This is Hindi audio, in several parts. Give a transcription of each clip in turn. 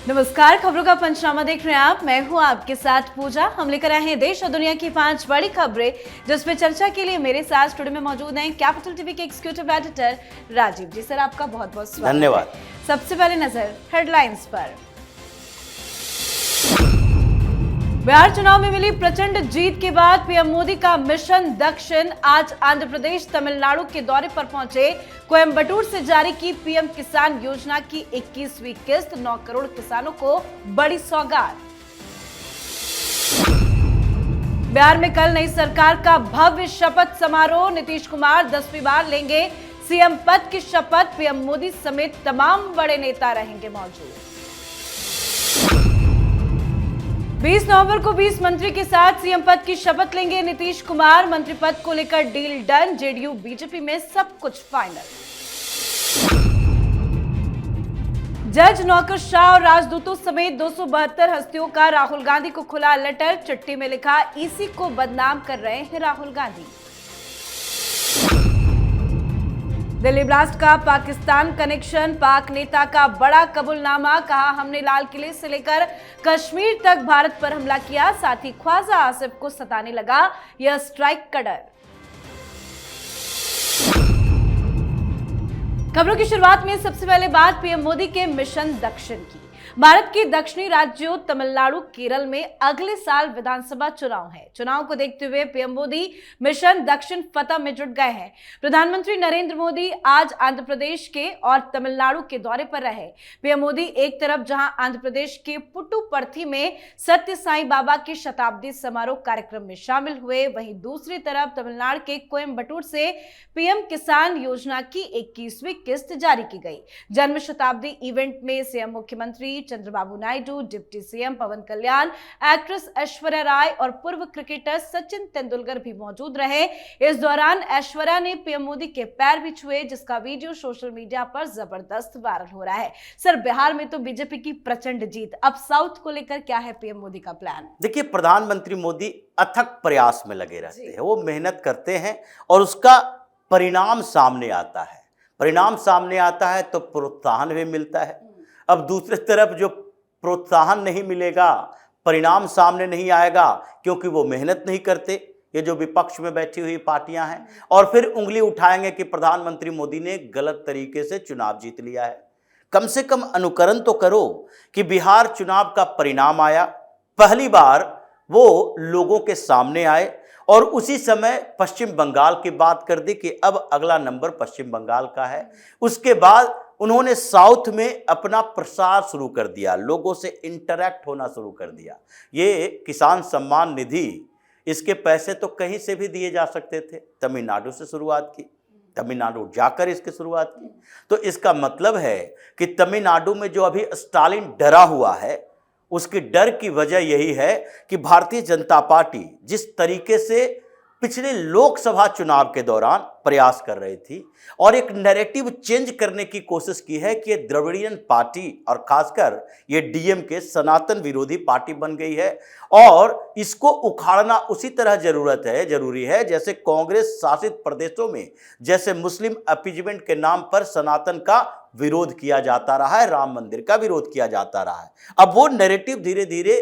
नमस्कार, खबरों का पंचनामा देख रहे हैं आप। मैं हूं आपके साथ पूजा। हम लेकर आए हैं देश और दुनिया की 5 बड़ी खबरें, जिसमें चर्चा के लिए मेरे साथ स्टूडियो में मौजूद हैं कैपिटल टीवी के एग्जीक्यूटिव एडिटर राजीव जी। सर, आपका बहुत बहुत स्वागत। धन्यवाद। सबसे पहले नजर हेडलाइंस पर। बिहार चुनाव में मिली प्रचंड जीत के बाद पीएम मोदी का मिशन दक्षिण आज आंध्र प्रदेश तमिलनाडु के दौरे पर पहुंचे। कोयंबटूर से जारी की पीएम किसान योजना की 21वीं किस्त, 9 करोड़ किसानों को बड़ी सौगात। बिहार में कल नई सरकार का भव्य शपथ समारोह, नीतीश कुमार 10वीं बार लेंगे सीएम पद की शपथ। पीएम मोदी समेत तमाम बड़े नेता रहेंगे मौजूद। 20 नवंबर को 20 मंत्री के साथ सीएम पद की शपथ लेंगे नीतीश कुमार। मंत्री पद को लेकर डील डन, जेडीयू बीजेपी में सब कुछ फाइनल। जज, नौकरशाह और राजदूतों समेत 272 हस्तियों का राहुल गांधी को खुला लेटर। चिट्ठी में लिखा, ईसी को बदनाम कर रहे हैं राहुल गांधी। दिल्ली ब्लास्ट का पाकिस्तान कनेक्शन, पाक नेता का बड़ा कबूलनामा। कहा, हमने लाल किले से लेकर कश्मीर तक भारत पर हमला किया, साथ ही ख्वाजा आसिफ को सताने लगा यह स्ट्राइक का डर। खबरों की शुरुआत में सबसे पहले बात पीएम मोदी के मिशन दक्षिण की। भारत के दक्षिणी राज्यों तमिलनाडु, केरल में अगले साल विधानसभा चुनाव है। चुनाव को देखते हुए पीएम मोदी मिशन दक्षिण फतह में जुट गए हैं। प्रधानमंत्री नरेंद्र मोदी आज आंध्र प्रदेश के और तमिलनाडु के दौरे पर रहे। पीएम मोदी एक तरफ जहां आंध्र प्रदेश के पुट्टुपर्थी में सत्य साईं बाबा के शताब्दी समारोह कार्यक्रम में शामिल हुए, वहीं दूसरी तरफ तमिलनाडु के कोयंबटूर से पीएम किसान योजना की 21वीं किस्त जारी की गई। जन्म शताब्दी इवेंट में सीएम, मुख्यमंत्री चंद्रबाबू नायडू, डिप्टी सीएम पवन कल्याण, एक्ट्रेस ऐश्वर्या राय और पूर्व क्रिकेटर सचिन तेंदुलकर भी मौजूद रहे। इस दौरान ऐश्वर्या ने पीएम मोदी के पैर भी छुए, जिसका वीडियो सोशल मीडिया पर जबरदस्त वायरल हो रहा है। सर, बिहार में तो बीजेपी की प्रचंड जीत, अब साउथ को लेकर क्या है पीएम मोदी का प्लान? देखिए, प्रधानमंत्री मोदी अथक प्रयास में लगे रहते हैं, वो मेहनत करते हैं और उसका परिणाम सामने आता है। परिणाम सामने आता है तो प्रोत्साहन भी मिलता है। अब दूसरी तरफ जो प्रोत्साहन नहीं मिलेगा, परिणाम सामने नहीं आएगा, क्योंकि वो मेहनत नहीं करते। ये जो विपक्ष में बैठी हुई पार्टियां हैं, और फिर उंगली उठाएंगे कि प्रधानमंत्री मोदी ने गलत तरीके से चुनाव जीत लिया है। कम से कम अनुकरण तो करो कि बिहार चुनाव का परिणाम आया, पहली बार वो लोगों के सामने आए, और उसी समय पश्चिम बंगाल की बात कर दी कि अब अगला नंबर पश्चिम बंगाल का है। उसके बाद उन्होंने साउथ में अपना प्रसार शुरू कर दिया, लोगों से इंटरैक्ट होना शुरू कर दिया। ये किसान सम्मान निधि, इसके पैसे तो कहीं से भी दिए जा सकते थे। तमिलनाडु से शुरुआत की, तमिलनाडु जाकर इसकी शुरुआत की। तो इसका मतलब है कि तमिलनाडु में जो अभी स्टालिन डरा हुआ है, उसकी डर की वजह यही है कि भारतीय जनता पार्टी जिस तरीके से पिछले लोकसभा चुनाव के दौरान प्रयास कर रही थी और एक नैरेटिव चेंज करने की कोशिश की है कि ये द्रविड़ियन पार्टी और खासकर ये डीएमके सनातन विरोधी पार्टी बन गई है, और इसको उखाड़ना उसी तरह जरूरी है जैसे कांग्रेस शासित प्रदेशों में जैसे मुस्लिम अपीजमेंट के नाम पर सनातन का विरोध किया जाता रहा है, राम मंदिर का विरोध किया जाता रहा है। अब वो नैरेटिव धीरे धीरे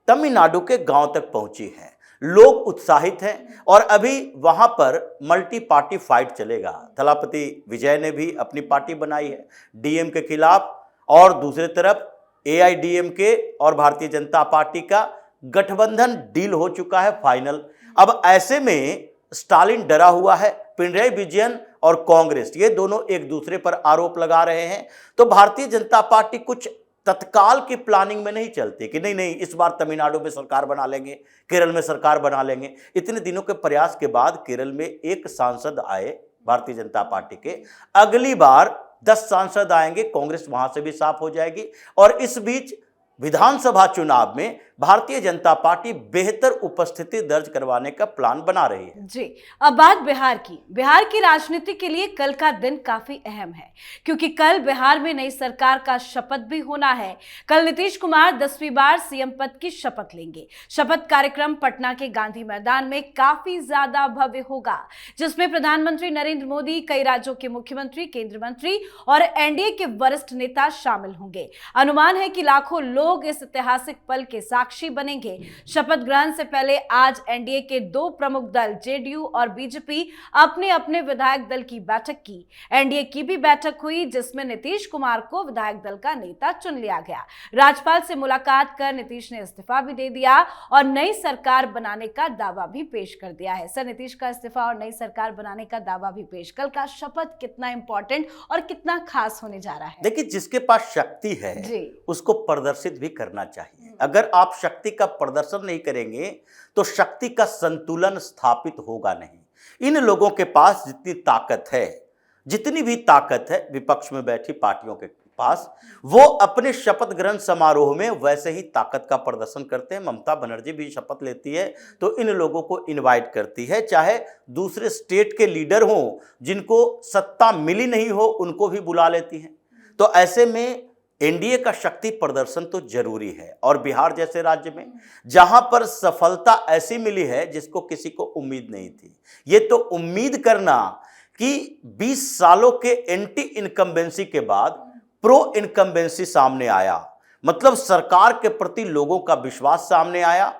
तमिलनाडु के गांव तक पहुंची है, लोग उत्साहित हैं, और अभी वहां पर मल्टी पार्टी फाइट चलेगा। थलापति विजय ने भी अपनी पार्टी बनाई है डीएम के खिलाफ, और दूसरी तरफ एआईडीएमके और भारतीय जनता पार्टी का गठबंधन डील हो चुका है फाइनल। अब ऐसे में स्टालिन डरा हुआ है, पिनराई विजयन और कांग्रेस ये दोनों एक दूसरे पर आरोप लगा रहे हैं। तो भारतीय जनता पार्टी कुछ तत्काल की प्लानिंग में नहीं चलती कि नहीं इस बार तमिलनाडु में सरकार बना लेंगे, केरल में सरकार बना लेंगे। इतने दिनों के प्रयास के बाद केरल में एक सांसद आए भारतीय जनता पार्टी के, अगली बार 10 सांसद आएंगे, कांग्रेस वहां से भी साफ हो जाएगी। और इस बीच विधानसभा चुनाव में भारतीय जनता पार्टी बेहतर उपस्थिति दर्ज करवाने का प्लान बना रही है। जी, अब बात बिहार की। बिहार की राजनीति के लिए कल का दिन काफी अहम है, क्योंकि कल बिहार में नई सरकार का शपथ भी होना है। कल नीतीश कुमार 10वीं बार सीएम पद की शपथ लेंगे। शपथ कार्यक्रम पटना के गांधी मैदान में काफी ज्यादा भव्य होगा, जिसमें प्रधानमंत्री नरेंद्र मोदी, कई राज्यों के मुख्यमंत्री, केंद्रीय मंत्री और एनडीए के वरिष्ठ नेता शामिल होंगे। अनुमान है कि लाखों लोग इस ऐतिहासिक पल के साक्षी बनेंगे। शपथ ग्रहण से पहले आज एनडीए के दो प्रमुख दल जेडीयू और बीजेपी अपने अपने विधायक दल की बैठक की। एनडीए की भी बैठक हुई, जिसमें नीतीश कुमार को विधायक दल का नेता चुन लिया गया। राज्यपाल से मुलाकात कर नीतीश ने इस्तीफा भी दे दिया और नई सरकार बनाने का दावा भी पेश कर दिया है। सर, नीतीश का इस्तीफा और नई सरकार बनाने का दावा भी पेश। कल का शपथ कितना इंपॉर्टेंट और कितना खास होने जा रहा है? देखिए, जिसके पास शक्ति है उसको प्रदर्शित भी करना चाहिए। अगर आप शक्ति का प्रदर्शन नहीं करेंगे तो शक्ति का संतुलन स्थापित होगा नहीं। इन लोगों के पास जितनी ताकत है, जितनी भी ताकत है विपक्ष में बैठी पार्टियों के पास, वो अपने शपथ ग्रहण समारोह में वैसे ही ताकत का प्रदर्शन करते हैं। ममता बनर्जी भी शपथ लेती है तो इन लोगों को इनवाइट करती है, चाहे दूसरे स्टेट के लीडर हों जिनको सत्ता मिली नहीं हो, उनको भी बुला लेती हैं। तो ऐसे में एनडीए का शक्ति प्रदर्शन तो जरूरी है। और बिहार जैसे राज्य में जहां पर सफलता ऐसी मिली है जिसको किसी को उम्मीद नहीं थी, ये तो उम्मीद करना कि 20 सालों के एंटी इनकम्बेंसी के बाद प्रो इनकम्बेंसी सामने आया, मतलब सरकार के प्रति लोगों का विश्वास सामने आया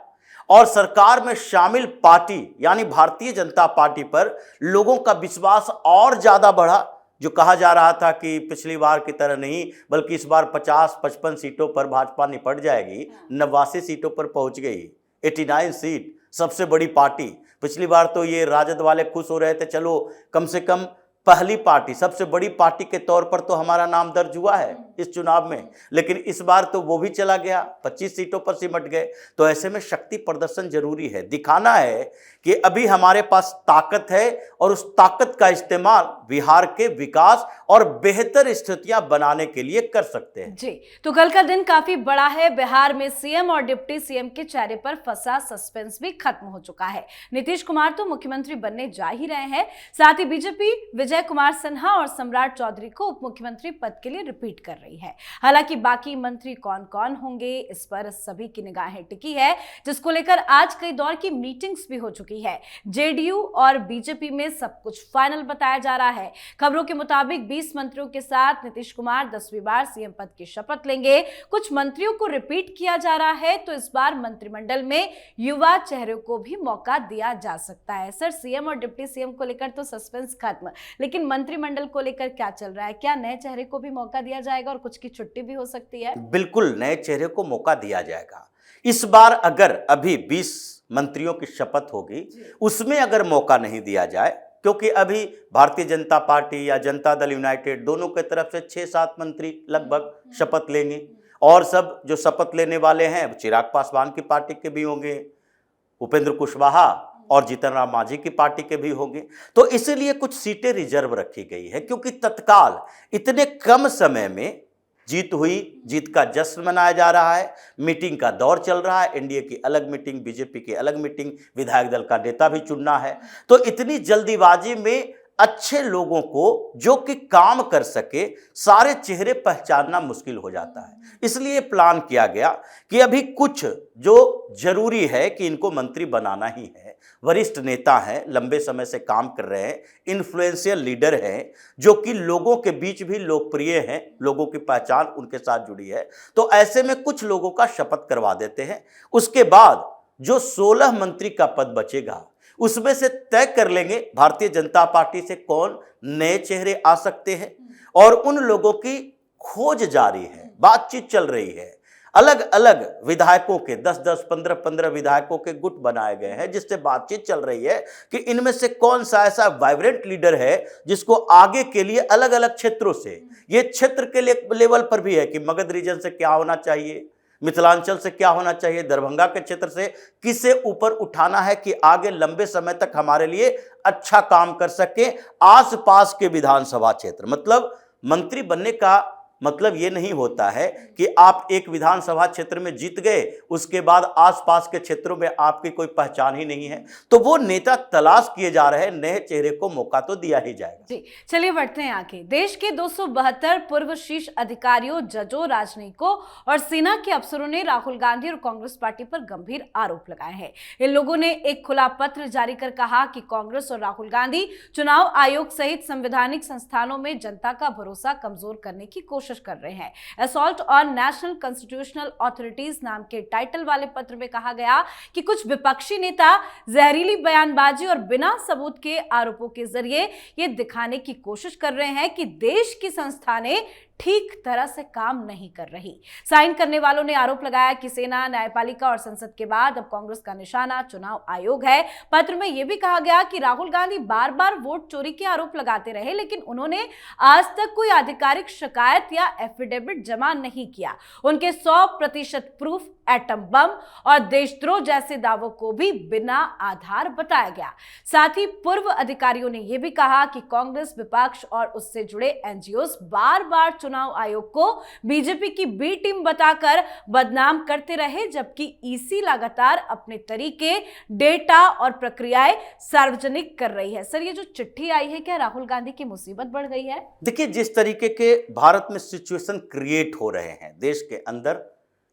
और सरकार में शामिल पार्टी यानी भारतीय जनता पार्टी पर लोगों का विश्वास और ज्यादा बढ़ा। जो कहा जा रहा था कि पिछली बार की तरह नहीं बल्कि इस बार 50-55 सीटों पर भाजपा निपट जाएगी, 89 सीटों पर पहुंच गई। 89 सीट, सबसे बड़ी पार्टी। पिछली बार तो ये राजद वाले खुश हो रहे थे, चलो कम से कम पहली पार्टी, सबसे बड़ी पार्टी के तौर पर तो हमारा नाम दर्ज हुआ है इस चुनाव में, लेकिन इस बार तो वो भी चला गया, 25 सीटों पर सिमट गए। तो ऐसे में शक्ति प्रदर्शन जरूरी है, दिखाना है कि अभी हमारे पास ताकत है और उस ताकत का इस्तेमाल बिहार के विकास और बेहतर स्थितियां बनाने के लिए कर सकते हैं। जी, तो कल का दिन काफी बड़ा है। बिहार में सीएम और डिप्टी सीएम के चेहरे पर फंसा सस्पेंस भी खत्म हो चुका है। नीतीश कुमार तो मुख्यमंत्री बनने जा ही रहे हैं, साथ ही बीजेपी विजय कुमार सिन्हा और सम्राट चौधरी को उप मुख्यमंत्री पद के लिए रिपीट कर रही है। हालांकि बाकी मंत्री कौन कौन होंगे, इस पर सभी की निगाहें टिकी है, जिसको लेकर आज कई दौर की मीटिंग्स भी हो चुकी है। जेडीयू और बीजेपी में सब कुछ फाइनल बताया जा रहा है। खबरों के मुताबिक 20 मंत्रियों के साथ नीतीश कुमार 10वीं बार सीएम पद की शपथ लेंगे। कुछ मंत्रियों को रिपीट किया जा रहा है, तो इस बार मंत्रिमंडल में युवा चेहरों को भी मौका दिया जा सकता है। सर, सीएम और डिप्टी सीएम को लेकर तो सस्पेंस खत्म, लेकिन मंत्रिमंडल को लेकर क्या चल रहा है? क्या नए चेहरे को भी मौका दिया जाएगा और कुछ की छुट्टी भी हो सकती है? बिल्कुल, नए चेहरे को मौका दिया जाएगा। इस बार अगर अभी 20 मंत्रियों की शपथ होगी, उसमें अगर मौका नहीं दिया जाए, क्योंकि अभी भारतीय जनता पार्टी या जनता दल यूनाइटेड दोनों की तरफ से 6-7 मंत्री लगभग शपथ लेंगे और सब जो शपथ लेने वाले हैं चिराग पासवान की पार्टी के भी होंगे, उपेंद्र कुशवाहा और जीतन राम मांझी की पार्टी के भी होंगे। तो इसीलिए कुछ सीटें रिजर्व रखी गई है, क्योंकि तत्काल इतने कम समय में जीत हुई, जीत का जश्न मनाया जा रहा है, मीटिंग का दौर चल रहा है, एनडीए की अलग मीटिंग, बीजेपी की अलग मीटिंग, विधायक दल का नेता भी चुनना है। तो इतनी जल्दीबाजी में अच्छे लोगों को जो कि काम कर सके, सारे चेहरे पहचानना मुश्किल हो जाता है। इसलिए प्लान किया गया कि अभी कुछ जो जरूरी है कि इनको मंत्री बनाना ही है, वरिष्ठ नेता हैं, लंबे समय से काम कर रहे हैं, इन्फ्लुएंशियल लीडर हैं, जो कि लोगों के बीच भी लोकप्रिय हैं, लोगों की पहचान उनके साथ जुड़ी है। तो ऐसे में कुछ लोगों का शपथ करवा देते हैं। उसके बाद जो 16 मंत्री का पद बचेगा उसमें से तय कर लेंगे भारतीय जनता पार्टी से कौन नए चेहरे आ सकते हैं, और उन लोगों की खोज जारी है, बातचीत चल रही है। अलग अलग विधायकों के 10-10, 15-15 विधायकों के गुट बनाए गए हैं, जिससे बातचीत चल रही है कि इनमें से कौन सा ऐसा वाइब्रेंट लीडर है जिसको आगे के लिए अलग अलग क्षेत्रों से, ये क्षेत्र के लेवल पर भी है कि मगध रीजन से क्या होना चाहिए, मिथिलांचल से क्या होना चाहिए, दरभंगा के क्षेत्र से किसे ऊपर उठाना है कि आगे लंबे समय तक हमारे लिए अच्छा काम कर सके। आसपास के विधानसभा क्षेत्र, मतलब मंत्री बनने का मतलब ये नहीं होता है कि आप एक विधानसभा क्षेत्र में जीत गए, उसके बाद आसपास के क्षेत्रों में आपकी कोई पहचान ही नहीं है। तो वो नेता तलाश किए जा रहे हैं, नए चेहरे को मौका तो दिया ही जाएगा। जी, चलिए बढ़ते हैं आगे। देश के 272 पूर्व शीर्ष अधिकारियों, जजों, राजनयिकों और सेना के अफसरों ने राहुल गांधी और कांग्रेस पार्टी पर गंभीर आरोप लगाए हैं। इन लोगों ने एक खुला पत्र जारी कर कहा कि कांग्रेस और राहुल गांधी चुनाव आयोग सहित संवैधानिक संस्थानों में जनता का भरोसा कमजोर करने की कोशिश कर रहे हैं। Assault on national constitutional authorities नाम के टाइटल वाले पत्र में कहा गया कि कुछ विपक्षी नेता जहरीली बयानबाजी और बिना सबूत के आरोपों के जरिए ये दिखाने की कोशिश कर रहे हैं कि देश की संस्थानें ठीक तरह से काम नहीं कर रही। साइन करने वालों ने आरोप लगाया कि सेना, न्यायपालिका और संसद के बाद अब कांग्रेस का निशाना चुनाव आयोग है। पत्र में यह भी कहा गया कि राहुल गांधी बार बार वोट चोरी के आरोप लगाते रहे, लेकिन उन्होंने आज तक कोई आधिकारिक शिकायत या एफिडेविट जमा नहीं किया। उनके 100% प्रूफ एटम बम और देशद्रोह जैसे दावों को भी बिना आधार बताया गया। साथ ही पूर्व अधिकारियों ने यह भी कहा कि कांग्रेस, विपक्ष और उससे जुड़े एनजीओस बार बार चुनाव आयोग को बीजेपी की बी टीम बताकर बदनाम करते रहे, जबकि ईसी लगातार अपने तरीके, डेटा और प्रक्रियाएं सार्वजनिक कर रही है। सर, ये जो चिट्ठी आई है, क्या राहुल गांधी की मुसीबत बढ़ गई है? देखिए, जिस तरीके के भारत में सिचुएशन क्रिएट हो रहे हैं देश के अंदर,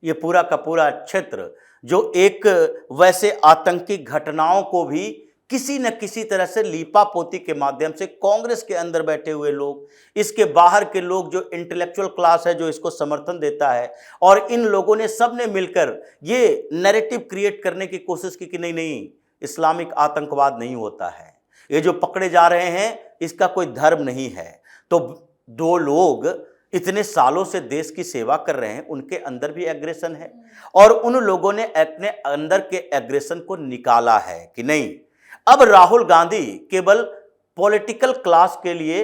ये पूरा का पूरा क्षेत्र जो एक वैसे आतंकी घटनाओं को भी किसी न किसी तरह से लीपापोती के माध्यम से कांग्रेस के अंदर बैठे हुए लोग, इसके बाहर के लोग, जो इंटेलेक्चुअल क्लास है जो इसको समर्थन देता है, और इन लोगों ने सबने मिलकर ये नैरेटिव क्रिएट करने की कोशिश की कि नहीं नहीं, इस्लामिक आतंकवाद नहीं होता है, ये जो पकड़े जा रहे हैं इसका कोई धर्म नहीं है। तो दो लोग इतने सालों से देश की सेवा कर रहे हैं, उनके अंदर भी एग्रेशन है, और उन लोगों ने अपने अंदर के एग्रेशन को निकाला है कि नहीं, अब राहुल गांधी केवल पॉलिटिकल क्लास के लिए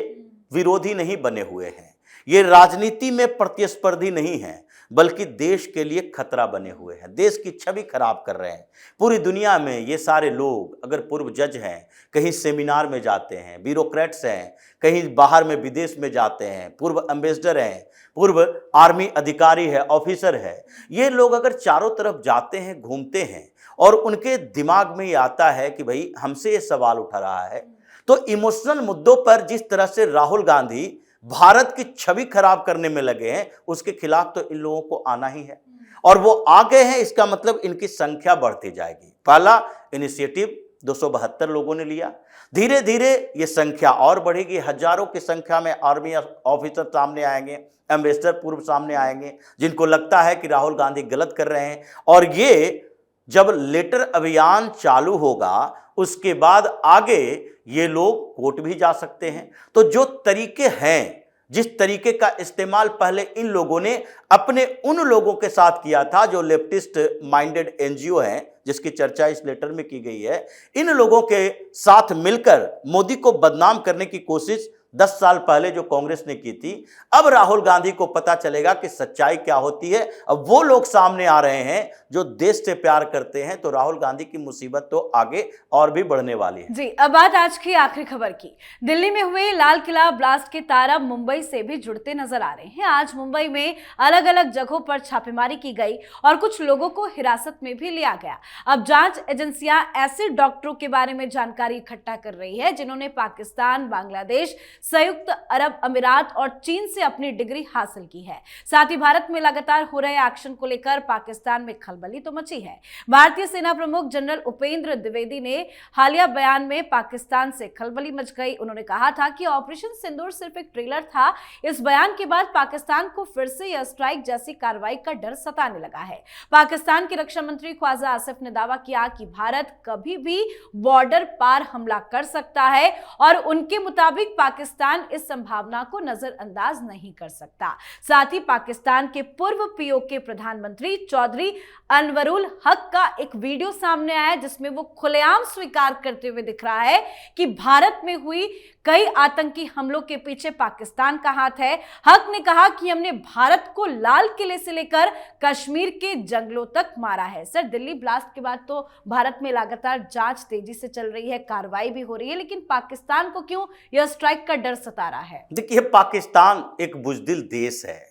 विरोधी नहीं बने हुए हैं, ये राजनीति में प्रतिस्पर्धी नहीं हैं, बल्कि देश के लिए खतरा बने हुए हैं, देश की छवि खराब कर रहे हैं। पूरी दुनिया में ये सारे लोग, अगर पूर्व जज हैं, कहीं सेमिनार में जाते हैं, ब्यूरोक्रेट्स हैं, कहीं बाहर में विदेश में जाते हैं, पूर्व एम्बेसडर हैं, पूर्व आर्मी अधिकारी है, ऑफिसर है, ये लोग अगर चारों तरफ जाते हैं, घूमते हैं, और उनके दिमाग में ये आता है कि भाई हमसे ये सवाल उठा रहा है, तो इमोशनल मुद्दों पर जिस तरह से राहुल गांधी भारत की छवि खराब करने में लगे हैं, उसके खिलाफ तो इन लोगों को आना ही है, और वो आ गए हैं। इसका मतलब इनकी संख्या बढ़ती जाएगी। पहला इनिशिएटिव 272 लोगों ने लिया, धीरे धीरे ये संख्या और बढ़ेगी, हजारों की संख्या में आर्मी ऑफिसर सामने आएंगे, एम्बेसडर पूर्व सामने आएंगे, जिनको लगता है कि राहुल गांधी गलत कर रहे हैं। और ये जब लेटर अभियान चालू होगा, उसके बाद आगे ये लोग कोर्ट भी जा सकते हैं। तो जो तरीके हैं, जिस तरीके का इस्तेमाल पहले इन लोगों ने अपने उन लोगों के साथ किया था जो लेफ्टिस्ट माइंडेड एनजीओ हैं, जिसकी चर्चा इस लेटर में की गई है, इन लोगों के साथ मिलकर मोदी को बदनाम करने की कोशिश 10 साल पहले जो कांग्रेस ने की थी, अब राहुल गांधी को पता चलेगा कि सच्चाई क्या होती है। अब वो लोग सामने आ रहे हैं जो देश से प्यार करते हैं, तो राहुल गांधी की मुसीबत तो आगे और भी बढ़ने वाली है। जी, अब बात आज की आखिरी खबर की। दिल्ली में हुए लाल किला ब्लास्ट के तार अब मुंबई से भी जुड़ते नजर आ रहे हैं। आज मुंबई में अलग अलग जगहों पर छापेमारी की गई और कुछ लोगों को हिरासत में भी लिया गया। अब जांच एजेंसियां ऐसे डॉक्टरों के बारे में जानकारी इकट्ठा कर रही है जिन्होंने पाकिस्तान, बांग्लादेश, संयुक्त अरब अमीरात और चीन से अपनी डिग्री हासिल की है। साथ ही भारत में लगातार हो रहे एक्शन को लेकर पाकिस्तान में खलबली तो मची है। भारतीय सेना प्रमुख जनरल उपेंद्र द्विवेदी ने हालिया बयान में पाकिस्तान से खलबली मच गई। उन्होंने कहा था कि ऑपरेशन सिंदूर सिर्फ एक ट्रेलर था। इस बयान के बाद पाकिस्तान को फिर से एयर स्ट्राइक जैसी कार्रवाई का डर सताने लगा है। पाकिस्तान के रक्षा मंत्री ख्वाजा आसिफ ने दावा किया कि भारत कभी भी बॉर्डर पार हमला कर सकता है और उनके मुताबिक पाकिस्तान इस संभावना को नजरअंदाज नहीं कर सकता। साथ ही पाकिस्तान के पूर्व पीओके प्रधानमंत्री चौधरी अनवरुल हक का एक वीडियो सामने आया जिसमें वो खुलेआम स्वीकार करते हुए दिख रहा है कि भारत में हुई कई आतंकी हमलों के पीछे पाकिस्तान का हाथ है। हक ने कहा कि हमने भारत को लाल किले से लेकर कश्मीर के जंगलों तक मारा है। सर, दिल्ली ब्लास्ट के बाद तो भारत में लगातार जांच तेजी से चल रही है, कार्रवाई भी हो रही है, लेकिन पाकिस्तान को क्यों यह स्ट्राइक का डर सता रहा है? देखिए, पाकिस्तान एक बुजदिल देश है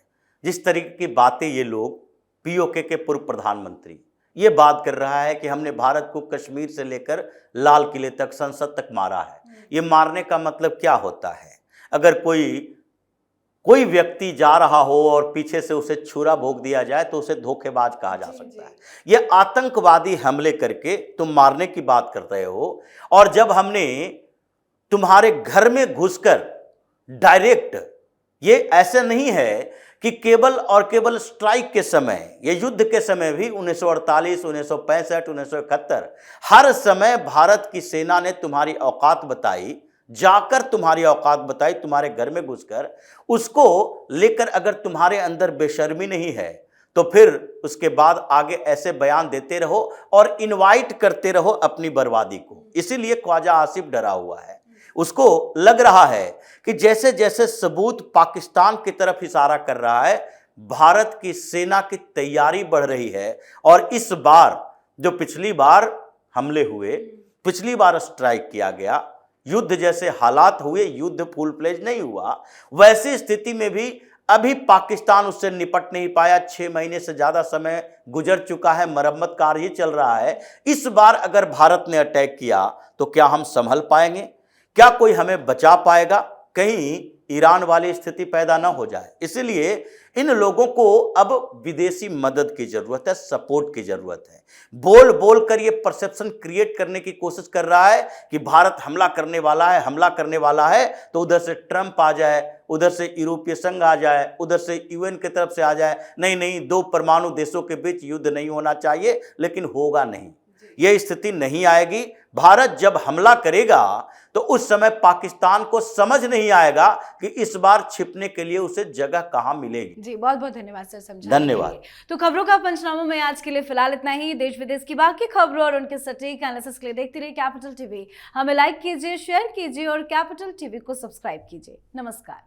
जिस तरीके की बातें ये लोग, पीओके के पूर्व प्रधानमंत्री ये बात कर रहा है कि हमने भारत को कश्मीर से लेकर लाल किले तक, संसद तक मारा है। ये मारने का मतलब क्या होता है? अगर कोई व्यक्ति जा रहा हो और पीछे से उसे छुरा भोग दिया जाए तो उसे धोखेबाज कहा जा सकता है। ये आतंकवादी हमले करके तुम मारने की बात कर रहे हो, और जब हमने तुम्हारे घर में घुसकर डायरेक्ट, ये ऐसे नहीं है कि केवल और केवल स्ट्राइक के समय, ये युद्ध के समय भी 1948, 1965, 1971 हर समय भारत की सेना ने तुम्हारी औकात बताई, जाकर तुम्हारी औकात बताई, तुम्हारे घर में घुसकर। उसको लेकर अगर तुम्हारे अंदर बेशर्मी नहीं है तो फिर उसके बाद आगे ऐसे बयान देते रहो और इनवाइट करते रहो अपनी बर्बादी को। इसीलिए ख्वाजा आसिफ डरा हुआ है। उसको लग रहा है कि जैसे जैसे सबूत पाकिस्तान की तरफ इशारा कर रहा है, भारत की सेना की तैयारी बढ़ रही है। और इस बार जो पिछली बार हमले हुए, पिछली बार स्ट्राइक किया गया, युद्ध जैसे हालात हुए, युद्ध फुल फ्लेज नहीं हुआ, वैसी स्थिति में भी अभी पाकिस्तान उससे निपट नहीं पाया। 6 महीने से ज्यादा समय गुजर चुका है, मरम्मत कार्य ही चल रहा है। इस बार अगर भारत ने अटैक किया तो क्या हम संभल पाएंगे? क्या कोई हमें बचा पाएगा? कहीं ईरान वाली स्थिति पैदा ना हो जाए। इसलिए इन लोगों को अब विदेशी मदद की जरूरत है, सपोर्ट की जरूरत है। बोल बोल कर ये परसेप्शन क्रिएट करने की कोशिश कर रहा है कि भारत हमला करने वाला है, हमला करने वाला है, तो उधर से ट्रंप आ जाए, उधर से यूरोपीय संघ आ जाए, उधर से यूएन की तरफ से आ जाए। नहीं नहीं, 2 परमाणु देशों के बीच युद्ध नहीं होना चाहिए, लेकिन होगा नहीं, यह स्थिति नहीं आएगी। भारत जब हमला करेगा तो उस समय पाकिस्तान को समझ नहीं आएगा कि इस बार छिपने के लिए उसे जगह कहां मिलेगी। जी, बहुत बहुत धन्यवाद सर, समझाने धन्यवाद। के लिए। तो खबरों का पंचनामा में आज के लिए फिलहाल इतना ही। देश विदेश की बाकी खबरों और उनके सटीक एनालिसिस के लिए देखते रहिए कैपिटल टीवी। हमें लाइक कीजिए, शेयर कीजिए और कैपिटल टीवी को सब्सक्राइब कीजिए। नमस्कार।